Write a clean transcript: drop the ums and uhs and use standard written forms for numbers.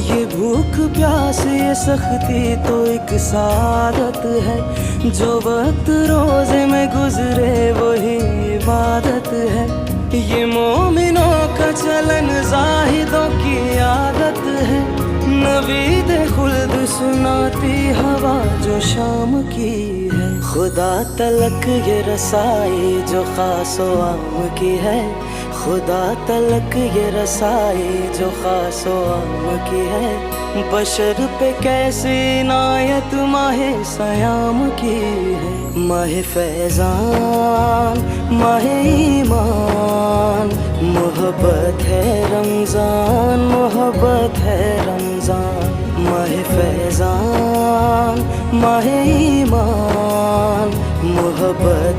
ये भूख प्यास ये सख्ती तो एक सादत है, जो वक्त रोजे में गुजरे वही इबादत है। ये मोमिनों का चलन जाहिदों की आदत है, नवीद खुल्द सुनाती हवा जो शाम की है। खुदा तलक ये रसाई जो खासो आम की है, खुदा तलक ये रसाई जो खासो आम की है। बशर पे कैसी इनायत माहे सयाम की है। माहे फैजान माहे ईमान, मोहब्बत है रमजान, मोहब्बत है रमजान। माहे फैजान माहे ईमान, मोहब्बत